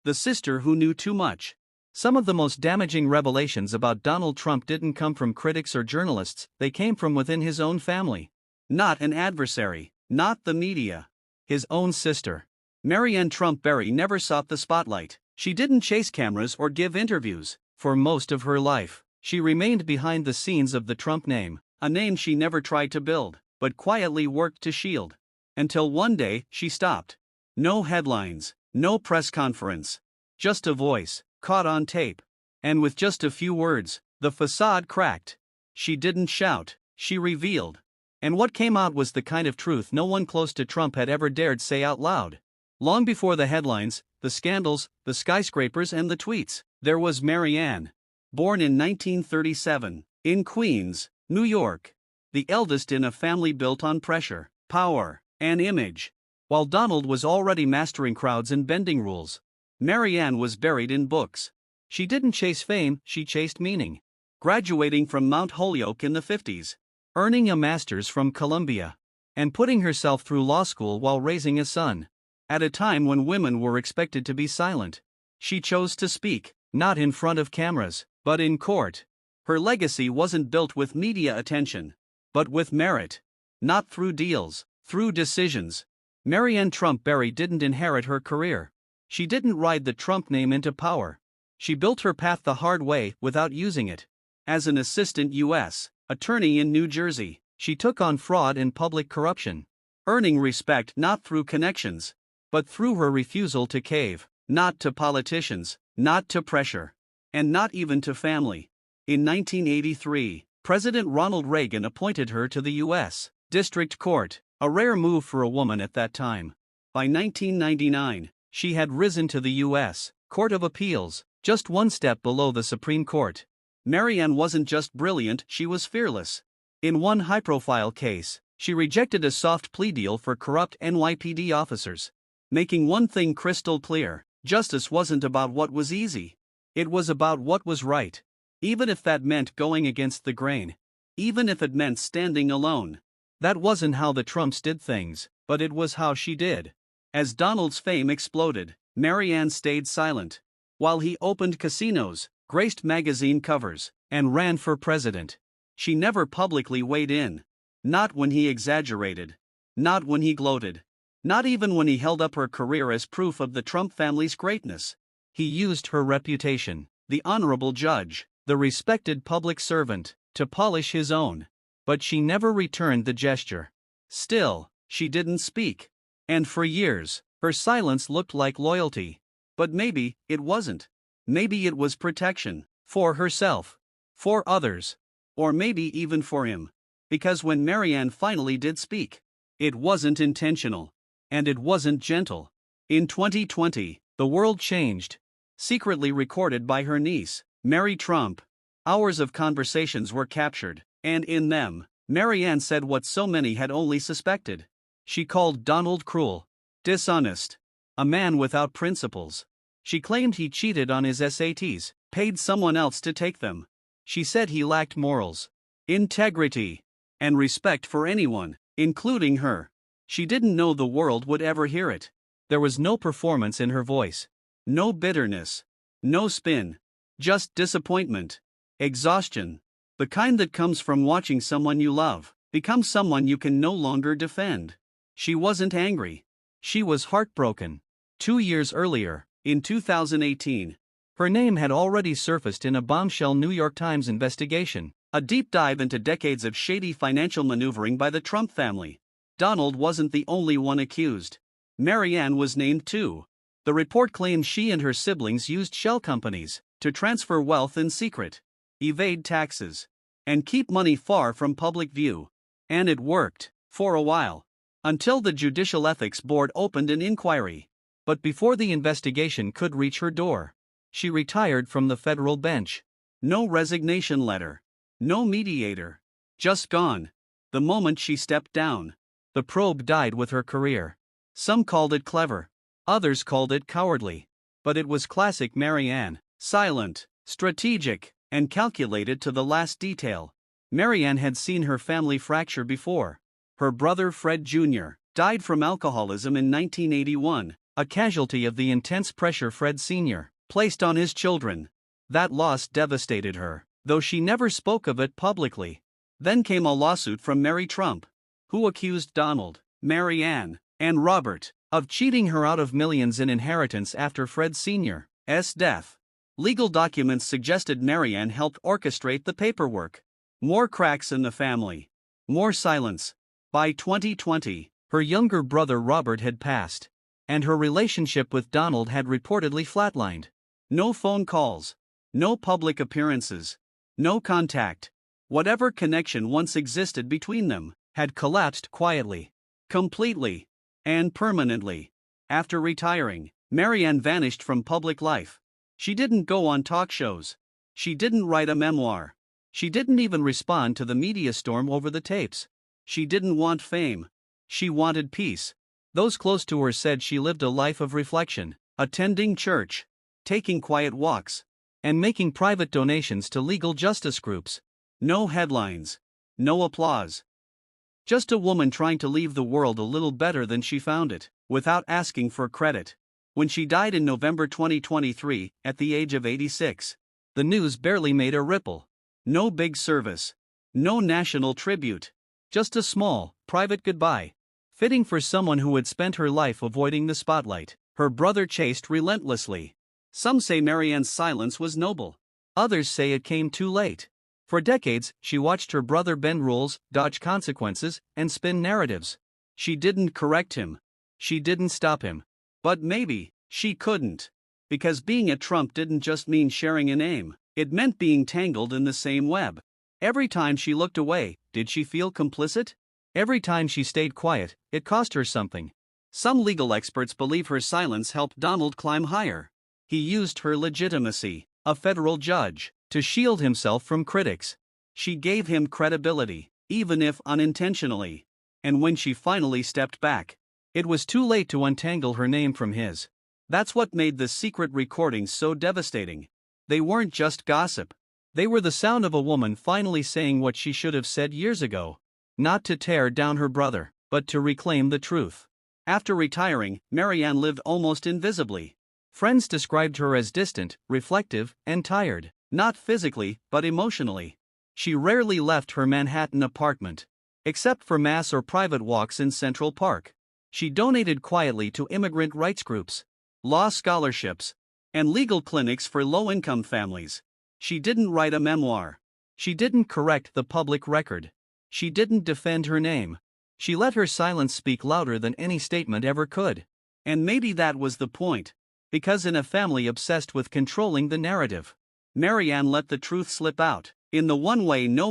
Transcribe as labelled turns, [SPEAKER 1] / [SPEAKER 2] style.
[SPEAKER 1] the sister who knew too much. Some of the most damaging revelations about Donald Trump didn't come from critics or journalists, they came from within his own family. Not an adversary, not the media. His own sister. Marianne Trump Berry never sought the spotlight. She didn't chase cameras or give interviews. For most of her life, she remained behind the scenes of the Trump name, a name she never tried to build, but quietly worked to shield. Until one day, she stopped. No headlines, no press conference. Just a voice, caught on tape. And with just a few words, the facade cracked. She didn't shout, she revealed. And what came out was the kind of truth no one close to Trump had ever dared say out loud. Long before the headlines, the scandals, the skyscrapers and the tweets, there was Marianne. Born in 1937, in Queens, New York. The eldest in a family built on pressure, power, and image. While Donald was already mastering crowds and bending rules, Marianne was buried in books. She didn't chase fame, she chased meaning. Graduating from Mount Holyoke in the 50s, earning a master's from Columbia, and putting herself through law school while raising a son. At a time when women were expected to be silent, she chose to speak, not in front of cameras, but in court. Her legacy wasn't built with media attention, but with merit. Not through deals, through decisions. Marianne Trump Berry didn't inherit her career. She didn't ride the Trump name into power. She built her path the hard way without using it. As an assistant U.S. attorney in New Jersey, she took on fraud and public corruption, earning respect not through connections, but through her refusal to cave, not to politicians, not to pressure, and not even to family. In 1983, President Ronald Reagan appointed her to the U.S. District Court, a rare move for a woman at that time. By 1999, she had risen to the U.S. Court of Appeals, just one step below the Supreme Court. Marianne wasn't just brilliant, she was fearless. In one high-profile case, she rejected a soft plea deal for corrupt NYPD officers, making one thing crystal clear: justice wasn't about what was easy. It was about what was right. Even if that meant going against the grain. Even if it meant standing alone. That wasn't how the Trumps did things, but it was how she did. As Donald's fame exploded, Marianne stayed silent. While he opened casinos, graced magazine covers, and ran for president, she never publicly weighed in. Not when he exaggerated. Not when he gloated. Not even when he held up her career as proof of the Trump family's greatness. He used her reputation, the honorable judge, the respected public servant, to polish his own. But she never returned the gesture. Still, she didn't speak. And for years, her silence looked like loyalty. But maybe it wasn't. Maybe it was protection. For herself. For others. Or maybe even for him. Because when Marianne finally did speak, it wasn't intentional. And it wasn't gentle. In 2020, the world changed. Secretly recorded by her niece, Mary Trump. Hours of conversations were captured, and in them, Marianne said what so many had only suspected. She called Donald cruel, dishonest, a man without principles. She claimed he cheated on his SATs, paid someone else to take them. She said he lacked morals, integrity, and respect for anyone, including her. She didn't know the world would ever hear it. There was no performance in her voice. No bitterness. No spin. Just disappointment. Exhaustion. The kind that comes from watching someone you love become someone you can no longer defend. She wasn't angry. She was heartbroken. 2 years earlier, in 2018, her name had already surfaced in a bombshell New York Times investigation, a deep dive into decades of shady financial maneuvering by the Trump family. Donald wasn't the only one accused. Marianne was named too. The report claimed she and her siblings used shell companies to transfer wealth in secret, evade taxes, and keep money far from public view. And it worked, for a while. Until the Judicial Ethics Board opened an inquiry. But before the investigation could reach her door, she retired from the federal bench. No resignation letter. No mediator. Just gone. The moment she stepped down. The probe died with her career. Some called it clever. Others called it cowardly. But it was classic Marianne. Silent, strategic, and calculated to the last detail. Marianne had seen her family fracture before. Her brother Fred Jr. died from alcoholism in 1981. a casualty of the intense pressure Fred Sr. placed on his children. That loss devastated her, though she never spoke of it publicly. Then came a lawsuit from Mary Trump, who accused Donald, Mary Ann, and Robert of cheating her out of millions in inheritance after Fred Sr.'s death. Legal documents suggested Mary Ann helped orchestrate the paperwork. More cracks in the family. More silence. By 2020, her younger brother Robert had passed, and her relationship with Donald had reportedly flatlined. No phone calls. No public appearances. No contact. Whatever connection once existed between them had collapsed quietly, completely, and permanently. After retiring, Mary Ann vanished from public life. She didn't go on talk shows. She didn't write a memoir. She didn't even respond to the media storm over the tapes. She didn't want fame. She wanted peace. Those close to her said she lived a life of reflection, attending church, taking quiet walks, and making private donations to legal justice groups. No headlines. No applause. Just a woman trying to leave the world a little better than she found it, without asking for credit. When she died in November 2023, at the age of 86, the news barely made a ripple. No big service. No national tribute. Just a small, private goodbye. Fitting for someone who had spent her life avoiding the spotlight. Her brother chased relentlessly. Some say Mary Ann's silence was noble. Others say it came too late. For decades, she watched her brother bend rules, dodge consequences, and spin narratives. She didn't correct him. She didn't stop him. But maybe she couldn't. Because being a Trump didn't just mean sharing a name, it meant being tangled in the same web. Every time she looked away, did she feel complicit? Every time she stayed quiet, it cost her something. Some legal experts believe her silence helped Donald climb higher. He used her legitimacy, a federal judge, to shield himself from critics. She gave him credibility, even if unintentionally. And when she finally stepped back, it was too late to untangle her name from his. That's what made the secret recordings so devastating. They weren't just gossip. They were the sound of a woman finally saying what she should have said years ago. Not to tear down her brother, but to reclaim the truth. After retiring, Mary Ann lived almost invisibly. Friends described her as distant, reflective, and tired, not physically, but emotionally. She rarely left her Manhattan apartment, except for mass or private walks in Central Park. She donated quietly to immigrant rights groups, law scholarships, and legal clinics for low-income families. She didn't write a memoir. She didn't correct the public record. She didn't defend her name. She let her silence speak louder than any statement ever could. And maybe that was the point. Because in a family obsessed with controlling the narrative, Mary Ann let the truth slip out, in the one way no